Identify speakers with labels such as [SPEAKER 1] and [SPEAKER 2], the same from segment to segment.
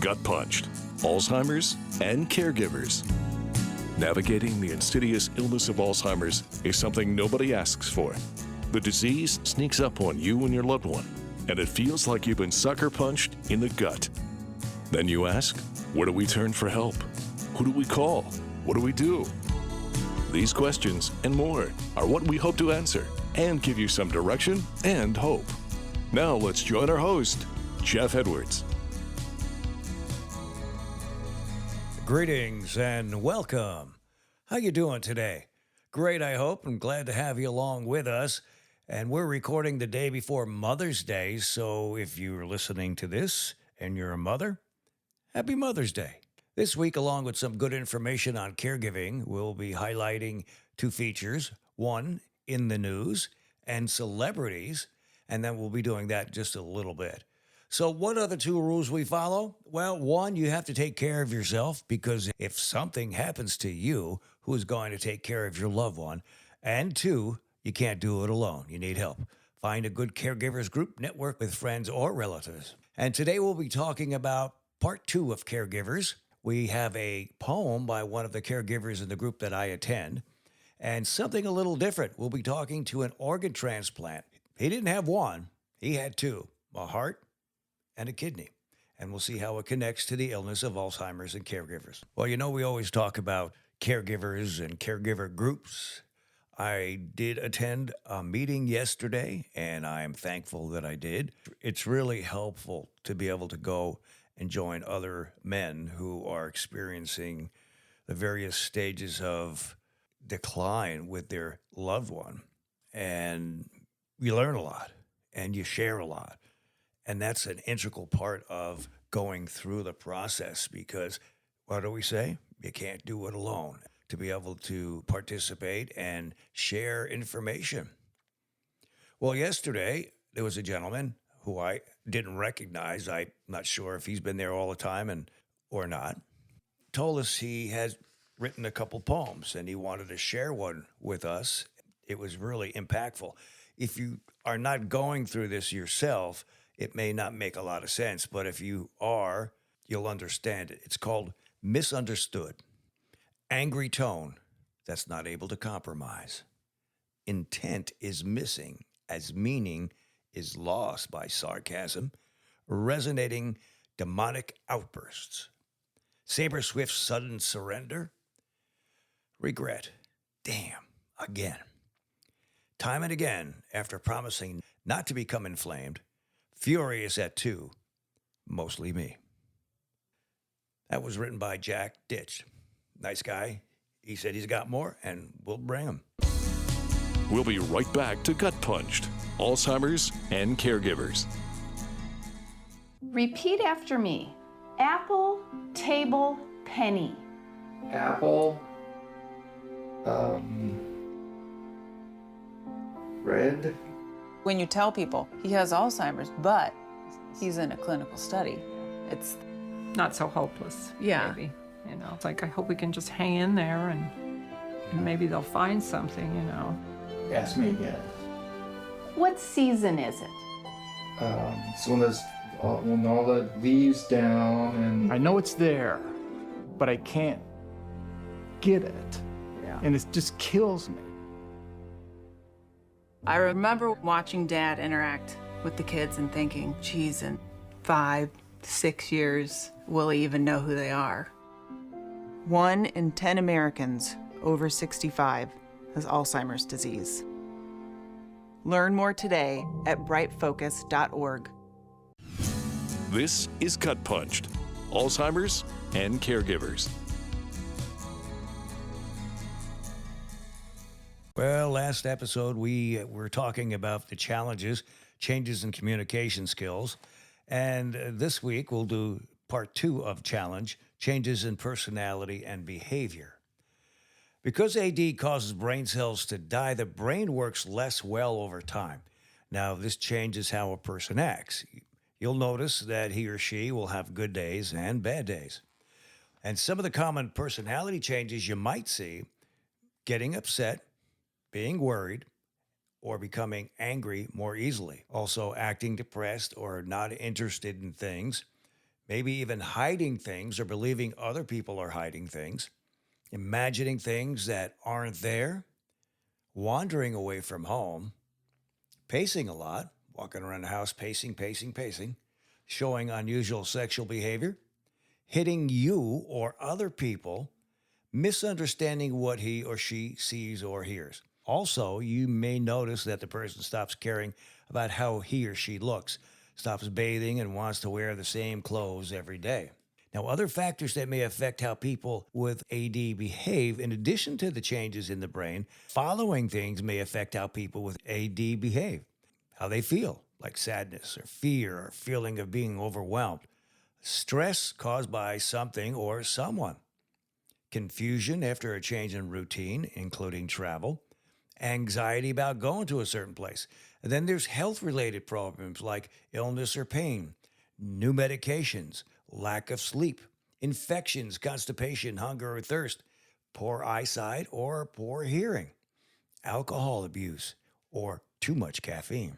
[SPEAKER 1] Gutpunched, Alzheimer's, and Caregivers. Navigating the insidious illness of Alzheimer's is something nobody asks for. The disease sneaks up on you and your loved one, and it feels like you've been sucker punched in the gut. Then you ask, where do we turn for help? Who do we call? What do we do? These questions and more are what we hope to answer and give you some direction and hope. Now let's join our host, Jeff Edwards.
[SPEAKER 2] Greetings and welcome. How you doing today? Great, I hope. I'm glad to have you along with us. And we're recording the day before Mother's Day, so if you're listening to this and you're a mother, happy Mother's Day. This week, along with some good information on caregiving, we'll be highlighting two features, one in the news and celebrities, and then we'll be doing that just a little bit. So what are the two rules we follow? Well, one, you have to take care of yourself, because if something happens to you, who's going to take care of your loved one? And two, you can't do it alone. You need help. Find a good caregivers group, network with friends or relatives. And today we'll be talking about part 2 of Caregivers. We have a poem by one of the caregivers in the group that I attend, and something a little different. We'll be talking to an organ transplant. He didn't have one, he had two, a heart and a kidney. And we'll see how it connects to the illness of Alzheimer's and caregivers. Well, you know, we always talk about caregivers and caregiver groups. I did attend a meeting yesterday, and I'm thankful that I did. It's really helpful to be able to go and join other men who are experiencing the various stages of decline with their loved one. And you learn a lot, and you share a lot. And that's an integral part of going through the process, because what do we say? You can't do it alone. To be able to participate and share information. Well, yesterday, there was a gentleman who I didn't recognize. I'm not sure if he's been there all the time or not. Told us he has written a couple poems, and he wanted to share one with us. It was really impactful. If you are not going through this yourself, it may not make a lot of sense, but if you are, you'll understand it. It's called Misunderstood. Angry tone that's not able to compromise. Intent is missing as meaning is lost by sarcasm, resonating demonic outbursts. Saber-swift sudden surrender. Regret. Damn, again. Time and again, after promising not to become inflamed, furious at two, mostly me. That was written by Jack Ditch. Nice guy. He said he's got more, and we'll bring him.
[SPEAKER 1] We'll be right back to Gutpunched, Alzheimer's, and Caregivers.
[SPEAKER 3] Repeat after me. Apple, table, penny.
[SPEAKER 4] Apple, red.
[SPEAKER 5] When you tell people he has Alzheimer's, but he's in a clinical study, it's
[SPEAKER 6] not so hopeless.
[SPEAKER 5] Yeah.
[SPEAKER 6] Maybe, you know, it's like, I hope we can just hang in there and maybe they'll find something, you know.
[SPEAKER 4] Ask me again.
[SPEAKER 3] What season is it?
[SPEAKER 4] It's when all the leaves down and
[SPEAKER 7] I know it's there, but I can't get it.
[SPEAKER 6] Yeah.
[SPEAKER 7] And it just kills me.
[SPEAKER 5] I remember watching Dad interact with the kids and thinking, geez, in 5, 6 years, will he even know who they are?
[SPEAKER 8] 1 in 10 Americans over 65 has Alzheimer's disease. Learn more today at brightfocus.org.
[SPEAKER 1] This is Gutpunched, Alzheimer's, and Caregivers.
[SPEAKER 2] Well, last episode, we were talking about the challenges, changes in communication skills. And this week, we'll do part 2 of challenge, changes in personality and behavior. Because AD causes brain cells to die, the brain works less well over time. Now, this changes how a person acts. You'll notice that he or she will have good days and bad days. And some of the common personality changes you might see: getting upset, being worried, or becoming angry more easily. Also, acting depressed or not interested in things, maybe even hiding things or believing other people are hiding things, imagining things that aren't there, wandering away from home, pacing a lot, walking around the house, pacing, showing unusual sexual behavior, hitting you or other people, misunderstanding what he or she sees or hears. Also, you may notice that the person stops caring about how he or she looks, stops bathing, and wants to wear the same clothes every day. Now, other factors that may affect how people with AD behave, in addition to the changes in the brain, following things may affect how people with AD behave. How they feel, like sadness or fear or feeling of being overwhelmed. Stress caused by something or someone. Confusion after a change in routine, including travel. Anxiety about going to a certain place. And then there's health-related problems like illness or pain, new medications, lack of sleep, infections, constipation, hunger or thirst, poor eyesight or poor hearing, alcohol abuse, or too much caffeine.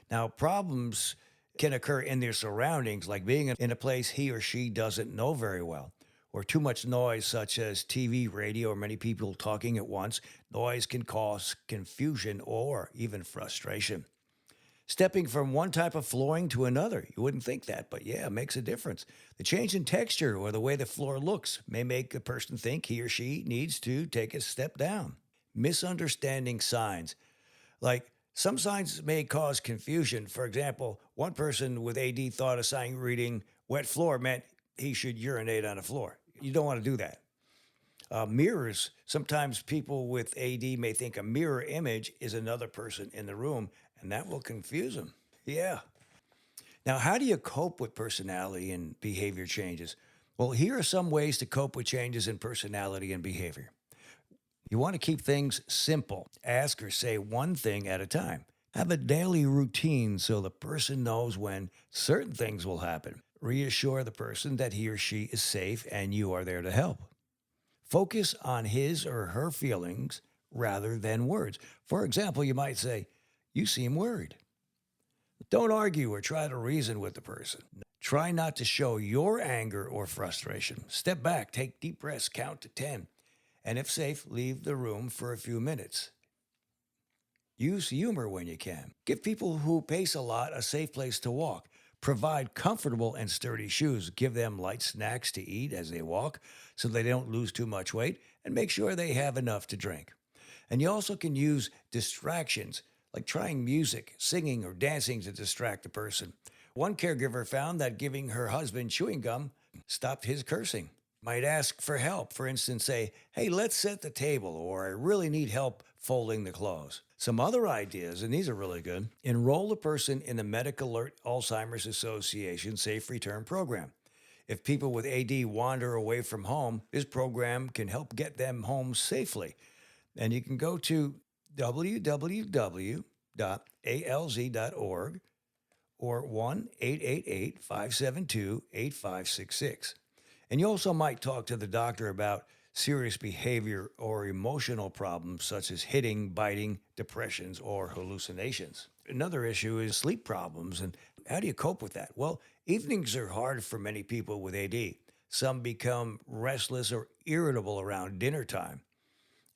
[SPEAKER 2] Now, problems can occur in their surroundings, like being in a place he or she doesn't know very well, or too much noise, such as TV, radio, or many people talking at once. Noise can cause confusion or even frustration. Stepping from one type of flooring to another. You wouldn't think that, but yeah, it makes a difference. The change in texture or the way the floor looks may make the person think he or she needs to take a step down. Misunderstanding signs. Like, some signs may cause confusion. For example, one person with AD thought a sign reading wet floor meant he should urinate on the floor. You don't want to do that. Mirrors. Sometimes people with AD may think a mirror image is another person in the room, and that will confuse them. Yeah. Now, how do you cope with personality and behavior changes? Well, here are some ways to cope with changes in personality and behavior. You want to keep things simple. Ask or say one thing at a time. Have a daily routine so the person knows when certain things will happen. Reassure the person that he or she is safe and you are there to help. Focus on his or her feelings rather than words. For example, you might say, "You seem worried." Don't argue or try to reason with the person. Try not to show your anger or frustration. Step back, take deep breaths, count to 10. And if safe, leave the room for a few minutes. Use humor when you can. Give people who pace a lot a safe place to walk. Provide comfortable and sturdy shoes. Give them light snacks to eat as they walk so they don't lose too much weight, and make sure they have enough to drink. And you also can use distractions, like trying music, singing, or dancing to distract the person. One caregiver found that giving her husband chewing gum stopped his cursing. Might ask for help. For instance, say, "Hey, let's set the table," or "I really need help folding the clothes." Some other ideas, and these are really good. Enroll the person in the Medical Alert Alzheimer's Association Safe Return Program. If people with AD wander away from home, this program can help get them home safely. And you can go to www.alz.org or 1-888-572-8566. And you also might talk to the doctor about serious behavior or emotional problems such as hitting, biting, depressions, or hallucinations. Another issue is sleep problems, and how do you cope with that? Well, evenings are hard for many people with AD. Some become restless or irritable around dinner time.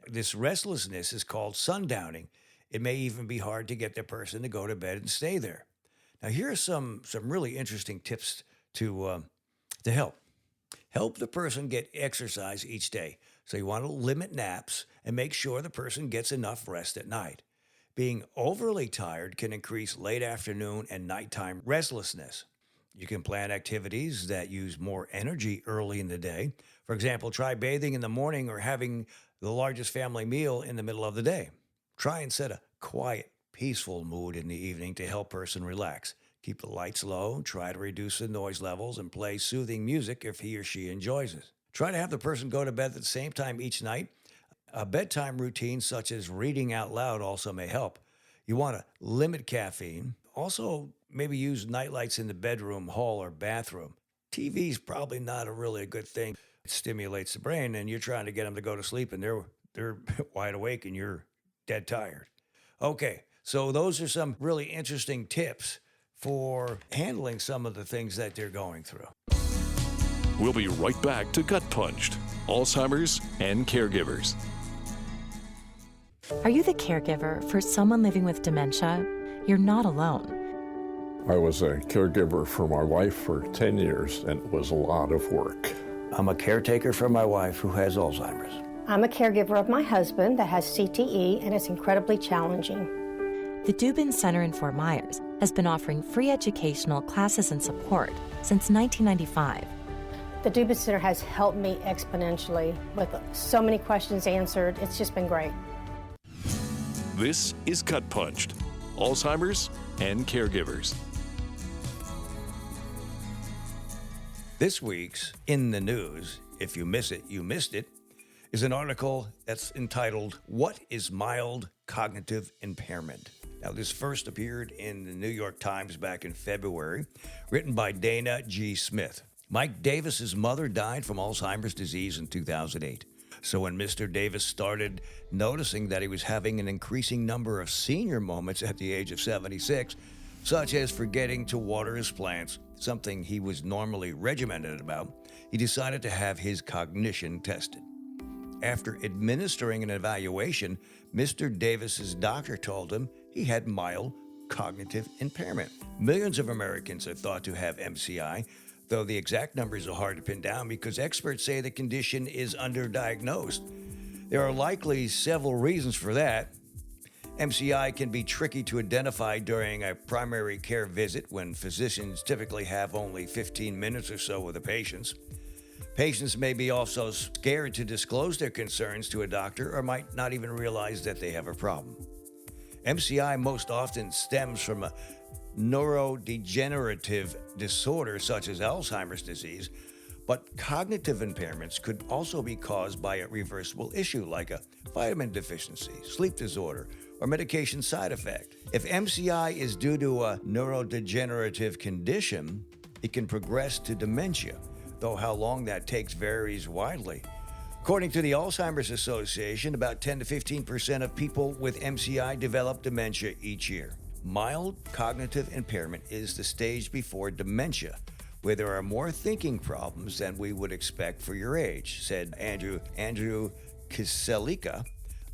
[SPEAKER 2] This restlessness is called sundowning. It may even be hard to get the person to go to bed and stay there. Now, here are some really interesting tips to help. Help the person get exercise each day. So you want to limit naps and make sure the person gets enough rest at night. Being overly tired can increase late afternoon and nighttime restlessness. You can plan activities that use more energy early in the day. For example, try bathing in the morning or having the largest family meal in the middle of the day. Try and set a quiet, peaceful mood in the evening to help person relax. Keep the lights low, try to reduce the noise levels, and play soothing music if he or she enjoys it. Try to have the person go to bed at the same time each night. A bedtime routine such as reading out loud also may help. You want to limit caffeine. Also, maybe use nightlights in the bedroom, hall, or bathroom. TV is probably not a good thing. It stimulates the brain, and you're trying to get them to go to sleep, and they're wide awake, and you're dead tired. Okay, so those are some really interesting tips for handling some of the things that they're going through.
[SPEAKER 1] We'll be right back to Gutpunched, Alzheimer's and Caregivers.
[SPEAKER 9] Are you the caregiver for someone living with dementia? You're not alone.
[SPEAKER 10] I was a caregiver for my wife for 10 years, and it was a lot of work.
[SPEAKER 2] I'm a caretaker for my wife who has Alzheimer's.
[SPEAKER 11] I'm a caregiver of my husband that has CTE, and it's incredibly challenging.
[SPEAKER 9] The Dubin Center in Fort Myers has been offering free educational classes and support since 1995.
[SPEAKER 11] The Dubin Center has helped me exponentially with so many questions answered. It's just been great.
[SPEAKER 1] This is Gutpunched, Alzheimer's and Caregivers.
[SPEAKER 2] This week's In the News, if you miss it, you missed it, is an article that's entitled, What is Mild Cognitive Impairment? Now, this first appeared in the New York Times back in February, written by Dana G. Smith. Mike Davis's mother died from Alzheimer's disease in 2008. So when Mr. Davis started noticing that he was having an increasing number of senior moments at the age of 76, such as forgetting to water his plants, something he was normally regimented about, he decided to have his cognition tested. After administering an evaluation, Mr. Davis's doctor told him he had mild cognitive impairment. Millions of Americans are thought to have MCI, though the exact numbers are hard to pin down because experts say the condition is underdiagnosed. There are likely several reasons for that. MCI can be tricky to identify during a primary care visit when physicians typically have only 15 minutes or so with the patients. Patients may be also scared to disclose their concerns to a doctor or might not even realize that they have a problem. MCI most often stems from a neurodegenerative disorder such as Alzheimer's disease, but cognitive impairments could also be caused by a reversible issue like a vitamin deficiency, sleep disorder, or medication side effect. If MCI is due to a neurodegenerative condition, it can progress to dementia, though how long that takes varies widely. According to the Alzheimer's Association, about 10 to 15% of people with MCI develop dementia each year. Mild cognitive impairment is the stage before dementia, where there are more thinking problems than we would expect for your age, said Andrew Kiselika,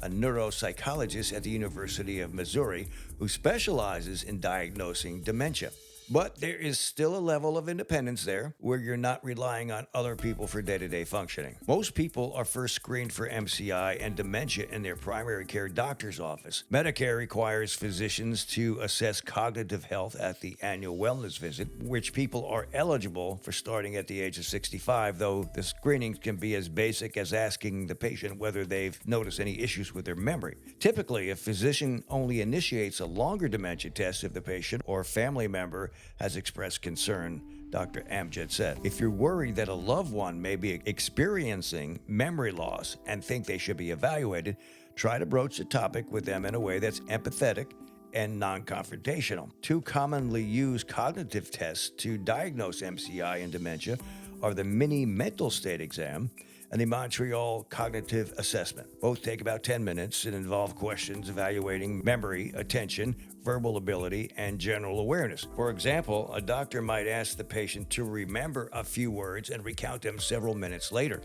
[SPEAKER 2] a neuropsychologist at the University of Missouri who specializes in diagnosing dementia. But there is still a level of independence there where you're not relying on other people for day-to-day functioning. Most people are first screened for MCI and dementia in their primary care doctor's office. Medicare requires physicians to assess cognitive health at the annual wellness visit, which people are eligible for starting at the age of 65, though the screenings can be as basic as asking the patient whether they've noticed any issues with their memory. Typically, a physician only initiates a longer dementia test if the patient or family member has expressed concern, Dr. Amjad said. If you're worried that a loved one may be experiencing memory loss and think they should be evaluated, try to broach the topic with them in a way that's empathetic and non-confrontational. Two commonly used cognitive tests to diagnose MCI and dementia are the mini mental state exam and the Montreal Cognitive Assessment. Both take about 10 minutes and involve questions evaluating memory, attention, verbal ability, and general awareness. For example, a doctor might ask the patient to remember a few words and recount them several minutes later.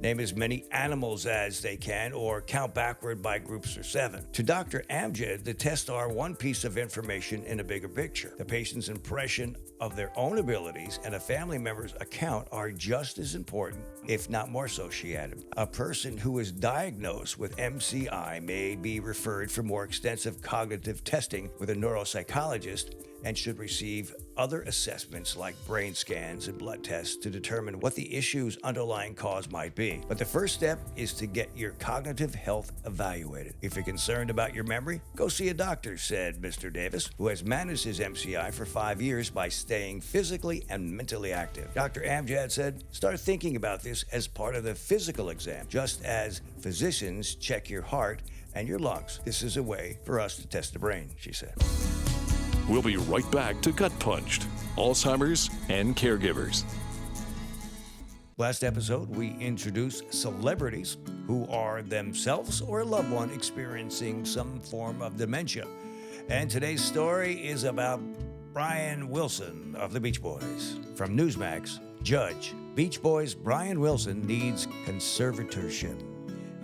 [SPEAKER 2] Name as many animals as they can or count backward by groups of 7. To Dr. Amjad, the tests are one piece of information in a bigger picture. The patient's impression of their own abilities and a family member's account are just as important, if not more so, she added. A person who is diagnosed with MCI may be referred for more extensive cognitive testing with a neuropsychologist and should receive other assessments like brain scans and blood tests to determine what the issue's underlying cause might be. But the first step is to get your cognitive health evaluated. If you're concerned about your memory, go see a doctor, said Mr. Davis, who has managed his MCI for 5 years by staying physically and mentally active. Dr. Amjad said, start thinking about this as part of the physical exam, just as physicians check your heart and your lungs. This is a way for us to test the brain, she said.
[SPEAKER 1] We'll be right back to Gutpunched, Alzheimer's and Caregivers.
[SPEAKER 2] Last episode, we introduced celebrities who are themselves or a loved one experiencing some form of dementia. And today's story is about Brian Wilson of the Beach Boys. From Newsmax, Judge Beach Boys' Brian Wilson needs conservatorship.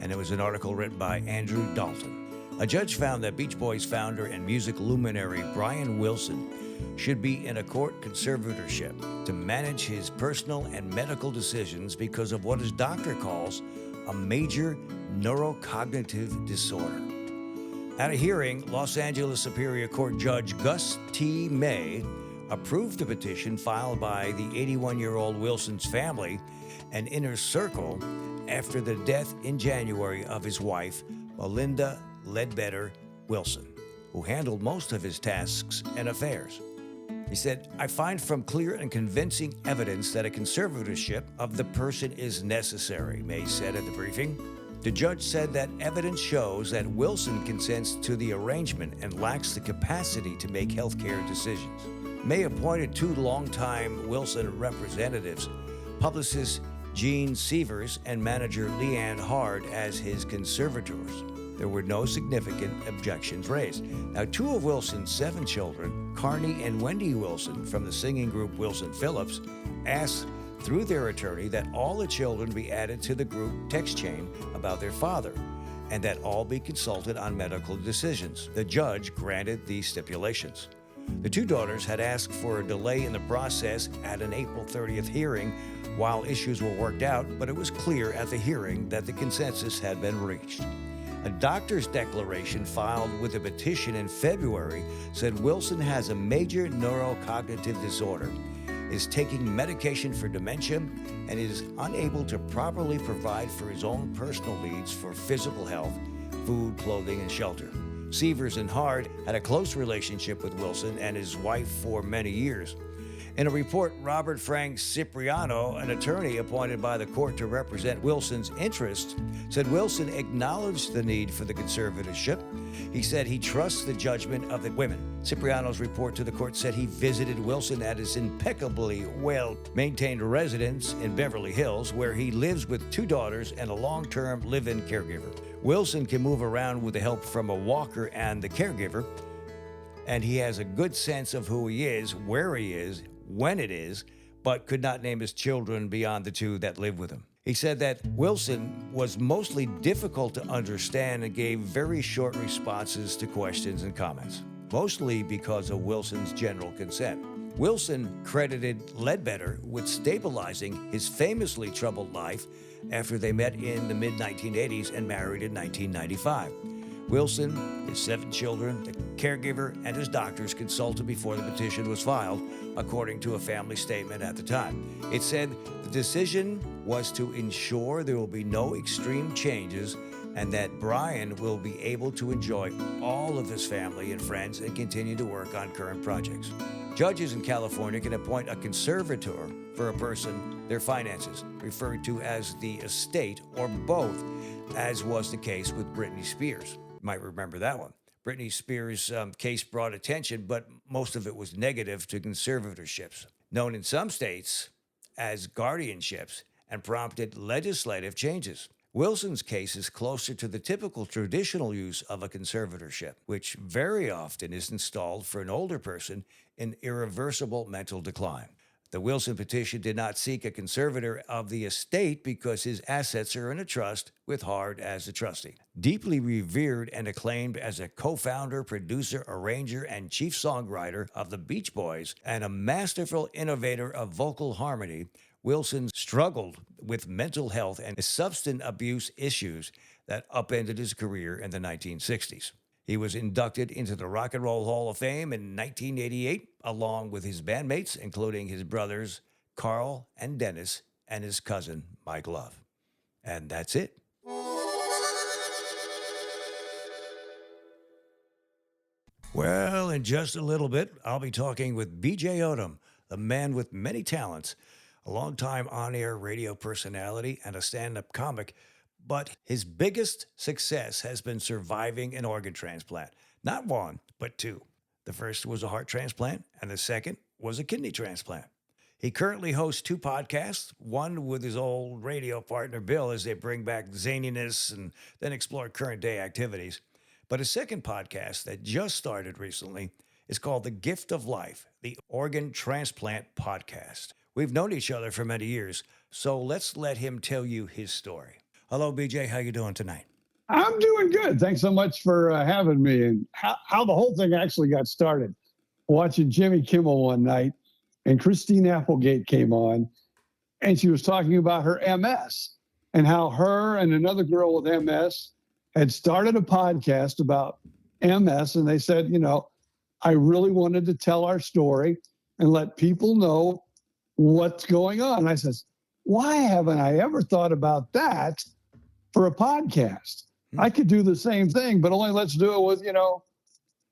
[SPEAKER 2] And it was an article written by Andrew Dalton. A judge found that Beach Boys founder and music luminary Brian Wilson should be in a court conservatorship to manage his personal and medical decisions because of what his doctor calls a major neurocognitive disorder. At a hearing, Los Angeles Superior Court Judge Gus T. May approved a petition filed by the 81-year-old Wilson's family and inner circle after the death in January of his wife, Melinda Ledbetter Wilson, who handled most of his tasks and affairs. He said, "I find from clear and convincing evidence that a conservatorship of the person is necessary," May said at the briefing. The judge said that evidence shows that Wilson consents to the arrangement and lacks the capacity to make healthcare decisions. May appointed two longtime Wilson representatives, publicist Gene Sievers and manager Leanne Hard, as his conservators. There were no significant objections raised. Now, two of Wilson's 7 children, Carney and Wendy Wilson from the singing group Wilson Phillips, asked through their attorney that all the children be added to the group text chain about their father and that all be consulted on medical decisions. The judge granted these stipulations. The two daughters had asked for a delay in the process at an April 30th hearing while issues were worked out, but it was clear at the hearing that the consensus had been reached. A doctor's declaration filed with a petition in February said Wilson has a major neurocognitive disorder, is taking medication for dementia, and is unable to properly provide for his own personal needs for physical health, food, clothing, and shelter. Sievers and Hard had a close relationship with Wilson and his wife for many years. In a report, Robert Frank Cipriano, an attorney appointed by the court to represent Wilson's interests, said Wilson acknowledged the need for the conservatorship. He said he trusts the judgment of the women. Cipriano's report to the court said he visited Wilson at his impeccably well-maintained residence in Beverly Hills, where he lives with 2 daughters and a long-term live-in caregiver. Wilson can move around with the help from a walker and the caregiver, and he has a good sense of who he is, where he is, when it is, but could not name his children beyond the 2 that live with him. He said that Wilson was mostly difficult to understand and gave very short responses to questions and comments, mostly because of Wilson's general consent. Wilson credited Ledbetter with stabilizing his famously troubled life after they met in the mid-1980s and married in 1995. Wilson, his 7 children, the caregiver, and his doctors consulted before the petition was filed, according to a family statement at the time. It said the decision was to ensure there will be no extreme changes and that Brian will be able to enjoy all of his family and friends and continue to work on current projects. Judges in California can appoint a conservator for a person, their finances, referred to as the estate, or both, as was the case with Britney Spears. Might remember that one. Britney Spears' case brought attention, but most of it was negative to conservatorships, known in some states as guardianships, and prompted legislative changes. Wilson's case is closer to the typical traditional use of a conservatorship, which very often is installed for an older person in irreversible mental decline. The Wilson petition did not seek a conservator of the estate because his assets are in a trust with Hard as a trustee. Deeply revered and acclaimed as a co-founder, producer, arranger, and chief songwriter of the Beach Boys, and a masterful innovator of vocal harmony, Wilson struggled with mental health and substance abuse issues that upended his career in the 1960s. He was inducted into the Rock and Roll Hall of Fame in 1988, along with his bandmates, including his brothers Carl and Dennis and his cousin Mike Love. And that's it. Well, in just a little bit, I'll be talking with BJ Odom, the man with many talents, a longtime on-air radio personality and a stand-up comic. But his biggest success has been surviving an organ transplant. Not 1, but 2. The first was a heart transplant, and the second was a kidney transplant. He currently hosts 2 podcasts, one with his old radio partner, Bill, as they bring back zaniness and then explore current day activities. But his second podcast that just started recently is called The Gift of Life, the Organ Transplant Podcast, We've known each other for many years, so let's let him tell you his story. Hello, BJ. How you doing tonight?
[SPEAKER 12] I'm doing good. Thanks so much for having me. And how the whole thing actually got started. Watching Jimmy Kimmel one night, and Christine Applegate came on, and she was talking about her MS and how her and another girl with MS had started a podcast about MS. And they said, I really wanted to tell our story and let people know what's going on. And I said, why haven't I ever thought about that for a podcast? I could do the same thing, but only let's do it with,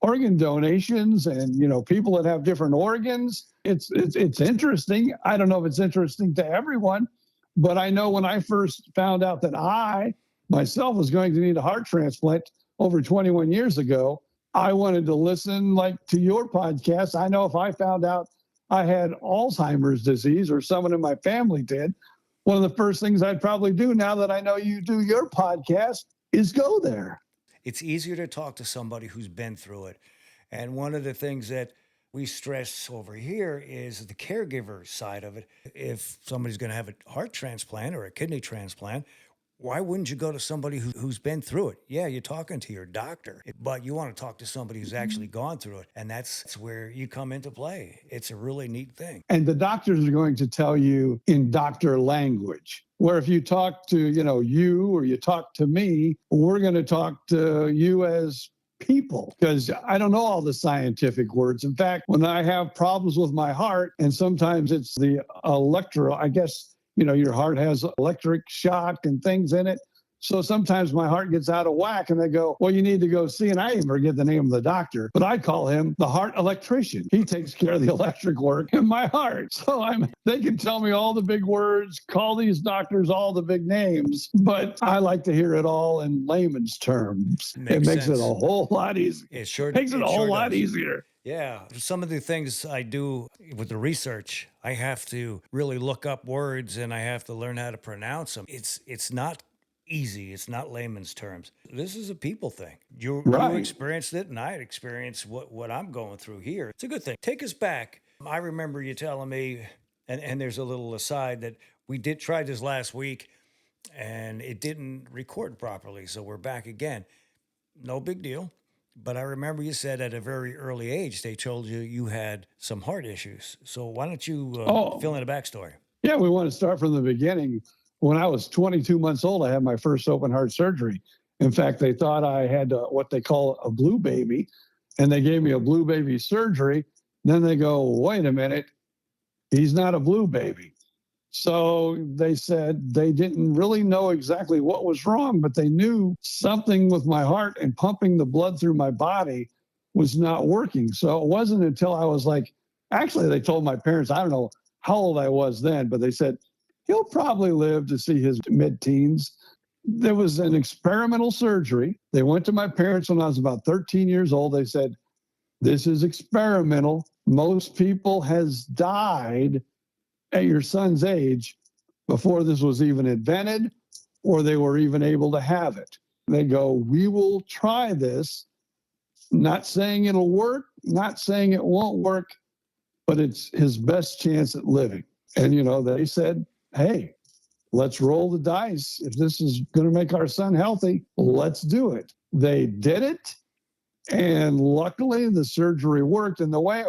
[SPEAKER 12] organ donations and, people that have different organs. It's interesting. I don't know if it's interesting to everyone, but I know when I first found out that I myself was going to need a heart transplant over 21 years ago, I wanted to listen to your podcast. I know if I found out I had Alzheimer's disease or someone in my family did, one of the first things I'd probably do now that I know you do your podcast is go there.
[SPEAKER 2] It's easier to talk to somebody who's been through it. And one of the things that we stress over here is the caregiver side of it. If somebody's going to have a heart transplant or a kidney transplant, why wouldn't you go to somebody who's been through it? Yeah, you're talking to your doctor, but you want to talk to somebody who's actually gone through it. And that's where you come into play. It's a really neat thing.
[SPEAKER 12] And the doctors are going to tell you in doctor language, where if you talk to, you or you talk to me, we're going to talk to you as people, because I don't know all the scientific words. In fact, when I have problems with my heart, and sometimes it's the I guess, your heart has electric shock and things in it. So sometimes my heart gets out of whack and they go, well, you need to go see, and I even forget the name of the doctor, but I call him the heart electrician. He takes care of the electric work in my heart. So they can tell me all the big words, call these doctors all the big names, but I like to hear it all in layman's terms. It makes it a whole lot easier.
[SPEAKER 2] It sure
[SPEAKER 12] makes it a whole lot
[SPEAKER 2] does.
[SPEAKER 12] easier.
[SPEAKER 2] Yeah. Some of the things I do with the research, I have to really look up words and I have to learn how to pronounce them. It's not easy. It's not layman's terms. This is a people thing. You experienced it, and I had experienced what I'm going through here. It's a good thing. Take us back. I remember you telling me, and there's a little aside, that we did try this last week, and it didn't record properly, so we're back again. No big deal. But I remember you said at a very early age, they told you had some heart issues. So why don't you fill in a backstory?
[SPEAKER 12] Yeah, we want to start from the beginning. When I was 22 months old, I had my first open heart surgery. In fact, they thought I had what they call a blue baby, and they gave me a blue baby surgery. Then they go, wait a minute, he's not a blue baby. So they said they didn't really know exactly what was wrong, but they knew something with my heart and pumping the blood through my body was not working. So it wasn't until I was actually, they told my parents, I don't know how old I was then, but they said, he'll probably live to see his mid-teens. There was an experimental surgery. They went to my parents when I was about 13 years old. They said, this is experimental. Most people has died at your son's age before this was even invented or they were even able to have it. They go, we will try this. Not saying it'll work, not saying it won't work, but it's his best chance at living. And, they said, hey, let's roll the dice. If this is going to make our son healthy, let's do it. They did it. And luckily the surgery worked. And the way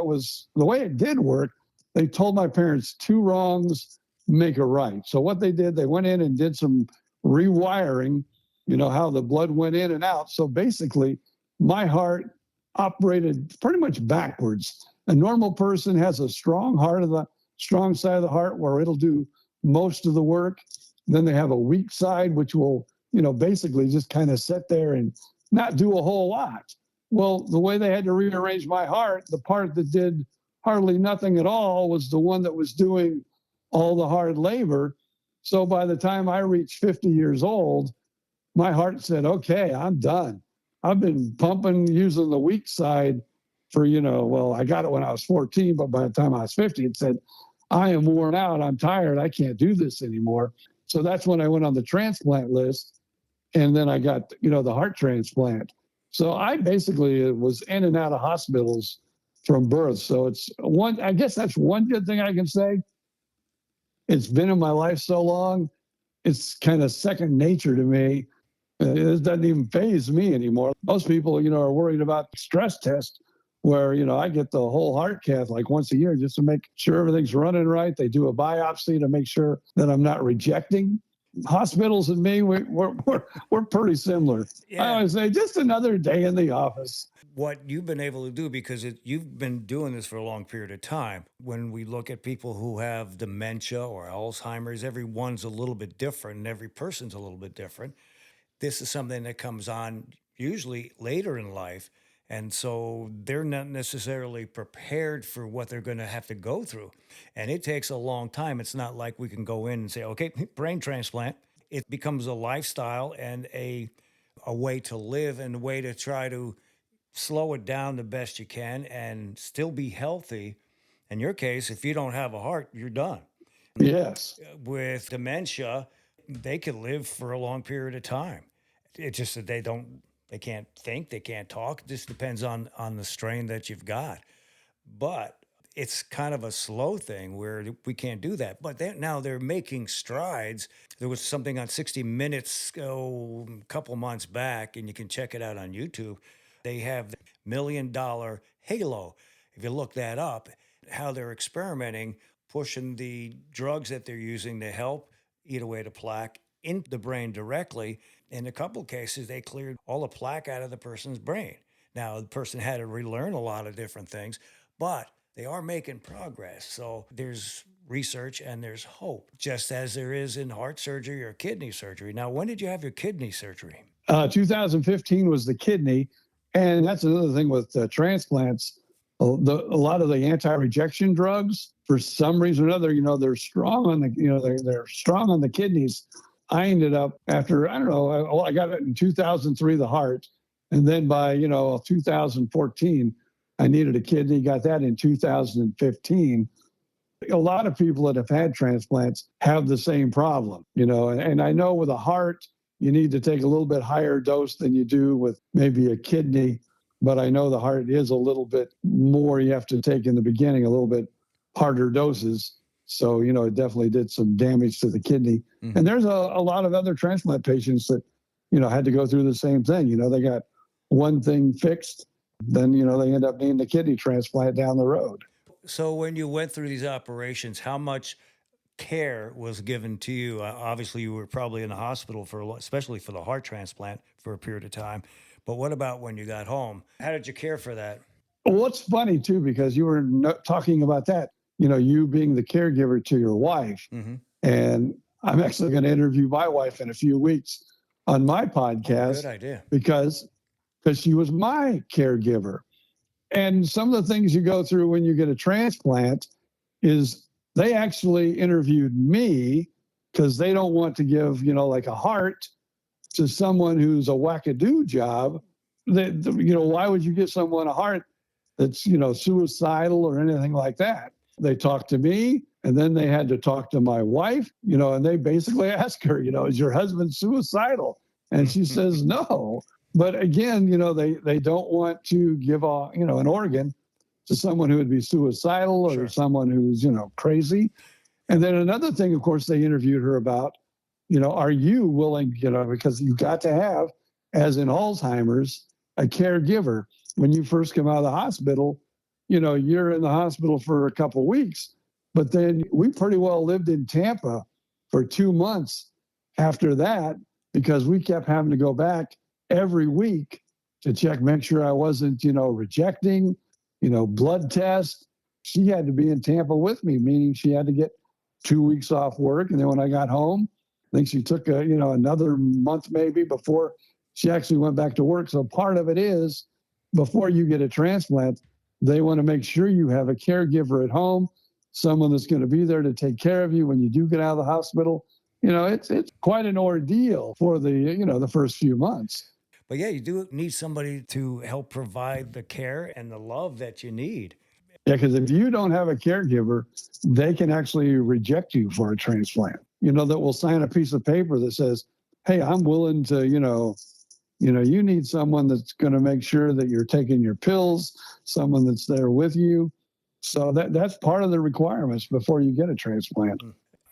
[SPEAKER 12] it did work, they told my parents 2 wrongs make a right. So what they did, they went in and did some rewiring, how the blood went in and out. So basically my heart operated pretty much backwards. A normal person has a strong side of the heart where it'll do most of the work. Then they have a weak side, which will, basically just kind of sit there and not do a whole lot. Well, the way they had to rearrange my heart, the part that did hardly nothing at all was the one that was doing all the hard labor. So by the time I reached 50 years old, my heart said, okay, I'm done. I've been pumping using the weak side for, I got it when I was 14, but by the time I was 50, it said, I am worn out. I'm tired. I can't do this anymore. So that's when I went on the transplant list. And then I got, the heart transplant. So I basically was in and out of hospitals from birth. So I guess that's one good thing I can say. it's been in my life so long, it's kind of second nature to me. It doesn't even faze me anymore. Most people, are worried about stress tests where, I get the whole heart cath like once a year just to make sure everything's running right. They do a biopsy to make sure that I'm not rejecting. Hospitals and me, we're pretty similar. Yeah. I always say, just another day in the office.
[SPEAKER 2] What you've been able to do, because you've been doing this for a long period of time. When we look at people who have dementia or Alzheimer's, everyone's a little bit different and every person's a little bit different. This is something that comes on usually later in life. And so they're not necessarily prepared for what they're going to have to go through. And it takes a long time. It's not like we can go in and say, okay, brain transplant. It becomes a lifestyle and a way to live and a way to try to slow it down the best you can and still be healthy. In your case, if you don't have a heart, you're done.
[SPEAKER 12] Yes.
[SPEAKER 2] With dementia, they can live for a long period of time. It's just that they can't think, they can't talk. It just depends on the strain that you've got. But it's kind of a slow thing where we can't do that. But now they're making strides. There was something on 60 Minutes a couple months back, and you can check it out on YouTube. They have the $1 million halo. If you look that up, how they're experimenting, pushing the drugs that they're using to help eat away the plaque into the brain directly. In a couple of cases, they cleared all the plaque out of the person's brain. Now, the person had to relearn a lot of different things, but they are making progress. So there's research and there's hope, just as there is in heart surgery or kidney surgery. Now, when did you have your kidney surgery?
[SPEAKER 12] 2015 was the kidney. And that's another thing with transplants. A lot of the anti-rejection drugs, for some reason or another, they're strong on they're strong on the kidneys. I ended up after, I got it in 2003, the heart. And then by, 2014, I needed a kidney, got that in 2015. A lot of people that have had transplants have the same problem, and I know with a heart, you need to take a little bit higher dose than you do with maybe a kidney. But I know the heart is a little bit more you have to take in the beginning, a little bit harder doses. So, it definitely did some damage to the kidney. Mm-hmm. And there's a lot of other transplant patients that, had to go through the same thing. They got one thing fixed, then, they end up needing a kidney transplant down the road.
[SPEAKER 2] So when you went through these operations, how much care was given to you? Obviously, you were probably in the hospital especially for the heart transplant for a period of time. But what about when you got home? How did you care for that?
[SPEAKER 12] Well, it's funny, too, because you were talking about that, you being the caregiver to your wife. Mm-hmm. And I'm actually going to interview my wife in a few weeks on my podcast.
[SPEAKER 2] Good idea.
[SPEAKER 12] Because she was my caregiver. And some of the things you go through when you get a transplant is they actually interviewed me because they don't want to give, like a heart to someone who's a wackadoo job. Why would you give someone a heart that's, suicidal or anything like that? They talked to me, and then they had to talk to my wife, and they basically asked her, is your husband suicidal? And she says, no. But again, they don't want to give an organ to someone who would be suicidal or sure. someone who's, crazy. And then another thing, of course, they interviewed her about, are you willing, because you got to have, as in Alzheimer's, a caregiver. When you first come out of the hospital, you're in the hospital for a couple of weeks, but then we pretty well lived in Tampa for 2 months after that because we kept having to go back every week to check, make sure I wasn't, rejecting, blood test. She had to be in Tampa with me, meaning she had to get 2 weeks off work. And then when I got home, I think she took, another month maybe before she actually went back to work. So part of it is before you get a transplant, they want to make sure you have a caregiver at home, someone that's going to be there to take care of you when you do get out of the hospital. It's quite an ordeal for the first few months.
[SPEAKER 2] But yeah, you do need somebody to help provide the care and the love that you need.
[SPEAKER 12] Yeah, because if you don't have a caregiver, they can actually reject you for a transplant. That will sign a piece of paper that says, hey, I'm willing to, you need someone that's going to make sure that you're taking your pills, someone that's there with you. So that's part of the requirements before you get a transplant.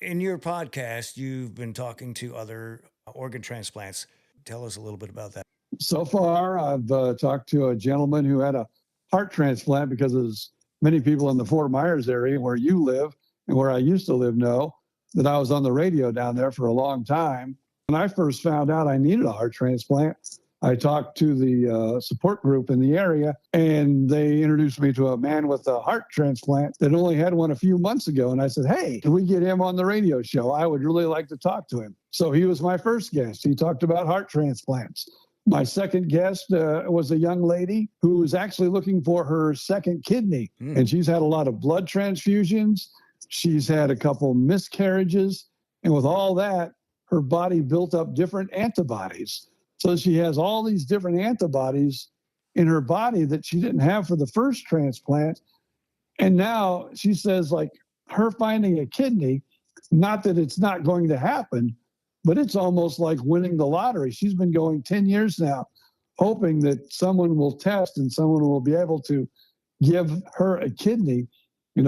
[SPEAKER 2] In your podcast, you've been talking to other organ transplants. Tell us a little bit about that.
[SPEAKER 12] So far, I've talked to a gentleman who had a heart transplant because, as many people in the Fort Myers area where you live and where I used to live know, that I was on the radio down there for a long time. When I first found out I needed a heart transplant, I talked to the support group in the area, and they introduced me to a man with a heart transplant that only had one a few months ago. And I said, hey, can we get him on the radio show? I would really like to talk to him. So he was my first guest. He talked about heart transplants. My second guest was a young lady who was actually looking for her second kidney. And she's had a lot of blood transfusions. She's had a couple miscarriages. And with all that, her body built up different antibodies. So she has all these different antibodies in her body that she didn't have for the first transplant. And now she says, like, her finding a kidney, not that it's not going to happen, but it's almost like winning the lottery. She's been going 10 years now, hoping that someone will test and someone will be able to give her a kidney,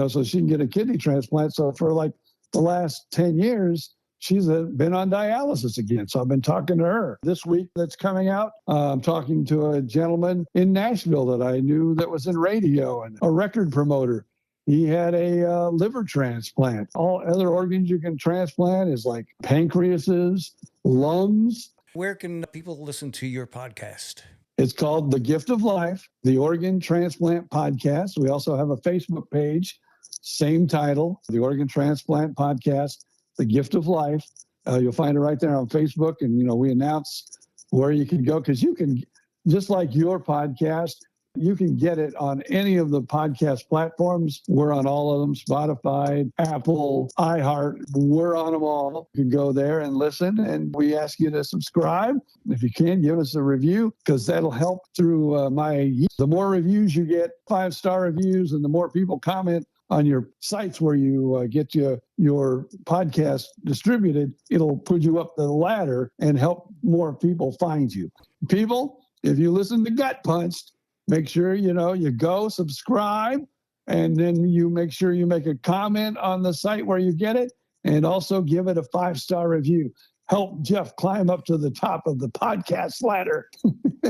[SPEAKER 12] so she can get a kidney transplant. So for like the last 10 years, she's been on dialysis again. So I've been talking to her. This week that's coming out, I'm talking to a gentleman in Nashville that I knew that was in radio and a record promoter. He had a liver transplant. All other organs you can transplant is like pancreases, lungs.
[SPEAKER 2] Where can people listen to your podcast?
[SPEAKER 12] It's called The Gift of Life, the Organ Transplant Podcast. We also have a Facebook page, same title, the Organ Transplant Podcast, The Gift of Life. You'll find it right there on Facebook. And, we announce where you can go because you can, just like your podcast, you can get it on any of the podcast platforms. We're on all of them, Spotify, Apple, iHeart. We're on them all. You can go there and listen, and we ask you to subscribe. If you can, give us a review because that'll help through the more reviews you get, 5-star reviews, and the more people comment on your sites where you get your podcast distributed, it'll put you up the ladder and help more people find you. People, if you listen to Gutpunched, make sure, you go subscribe, and then you make sure you make a comment on the site where you get it, and also give it a 5-star review. Help Jeff climb up to the top of the podcast ladder.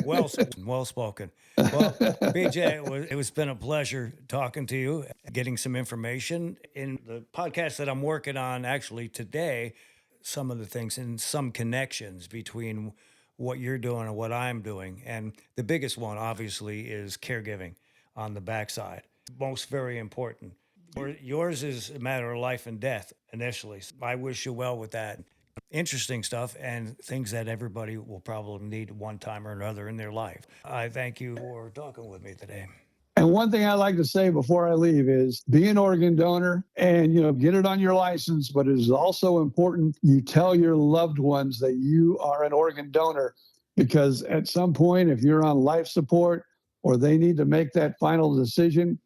[SPEAKER 2] Well spoken. Well, BJ, it's been a pleasure talking to you, getting some information. In the podcast that I'm working on actually today, some of the things and some connections between what you're doing and what I'm doing. And the biggest one, obviously, is caregiving on the backside. Most very important. Yours is a matter of life and death initially. I wish you well with that. Interesting stuff and things that everybody will probably need one time or another in their life. I thank you for talking with me today.
[SPEAKER 12] And one thing I like to say before I leave is be an organ donor and, get it on your license. But it is also important you tell your loved ones that you are an organ donor, because at some point, if you're on life support or they need to make that final decision,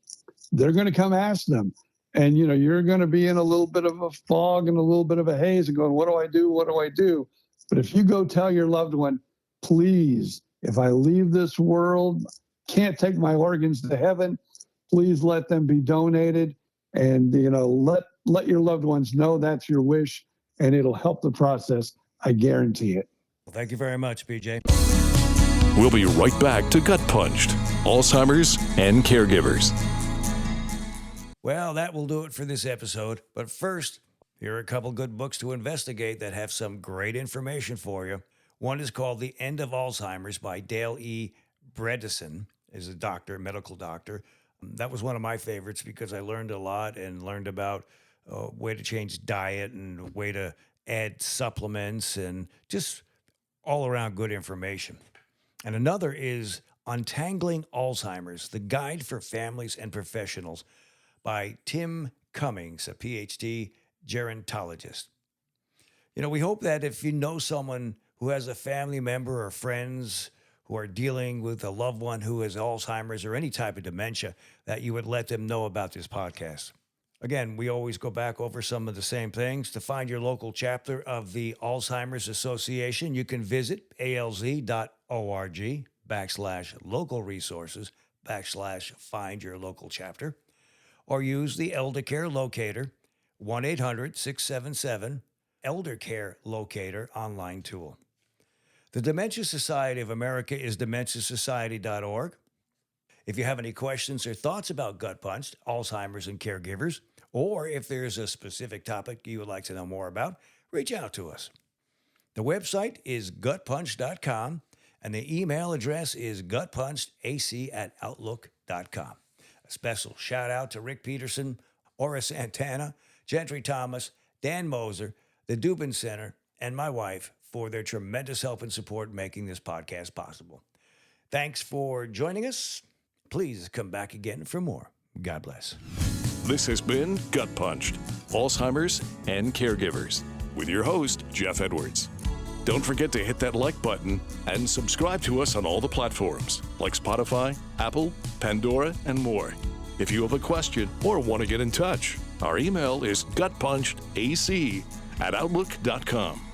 [SPEAKER 12] they're going to come ask them. And, you're going to be in a little bit of a fog and a little bit of a haze and going, what do I do? What do I do? But if you go tell your loved one, please, if I leave this world, can't take my organs to heaven, please let them be donated. And, let your loved ones know that's your wish, and it'll help the process. I guarantee it.
[SPEAKER 2] Well, thank you very much, BJ.
[SPEAKER 1] We'll be right back to Gutpunched, Alzheimer's and Caregivers.
[SPEAKER 2] Well, that will do it for this episode. But first, here are a couple good books to investigate that have some great information for you. One is called The End of Alzheimer's by Dale E. Bredesen, is a doctor, medical doctor. That was one of my favorites because I learned a lot and learned about way to change diet and way to add supplements and just all around good information. And another is Untangling Alzheimer's, The Guide for Families and Professionals by Tim Cummings, a PhD gerontologist. We hope that if you know someone who has a family member or friends who are dealing with a loved one who has Alzheimer's or any type of dementia, that you would let them know about this podcast. Again, we always go back over some of the same things. To find your local chapter of the Alzheimer's Association, you can visit alz.org/local resources/find your local chapter, or use the Elder Care Locator, 1-800-677-ELDERCARE Locator online tool. The Dementia Society of America is dementiasociety.org. If you have any questions or thoughts about Gutpunched, Alzheimer's, and caregivers, or if there's a specific topic you would like to know more about, reach out to us. The website is gutpunched.com, and the email address is gutpunchedac@outlook.com. A special shout out to Rick Peterson, Ora Santana, Gentry Thomas, Dan Moser, the Dubin Center, and my wife for their tremendous help and support making this podcast possible. Thanks for joining us. Please come back again for more. God bless.
[SPEAKER 1] This has been Gutpunched, Alzheimer's and Caregivers, with your host, Jeff Edwards. Don't forget to hit that like button and subscribe to us on all the platforms like Spotify, Apple, Pandora, and more. If you have a question or want to get in touch, our email is gutpunchedac@outlook.com.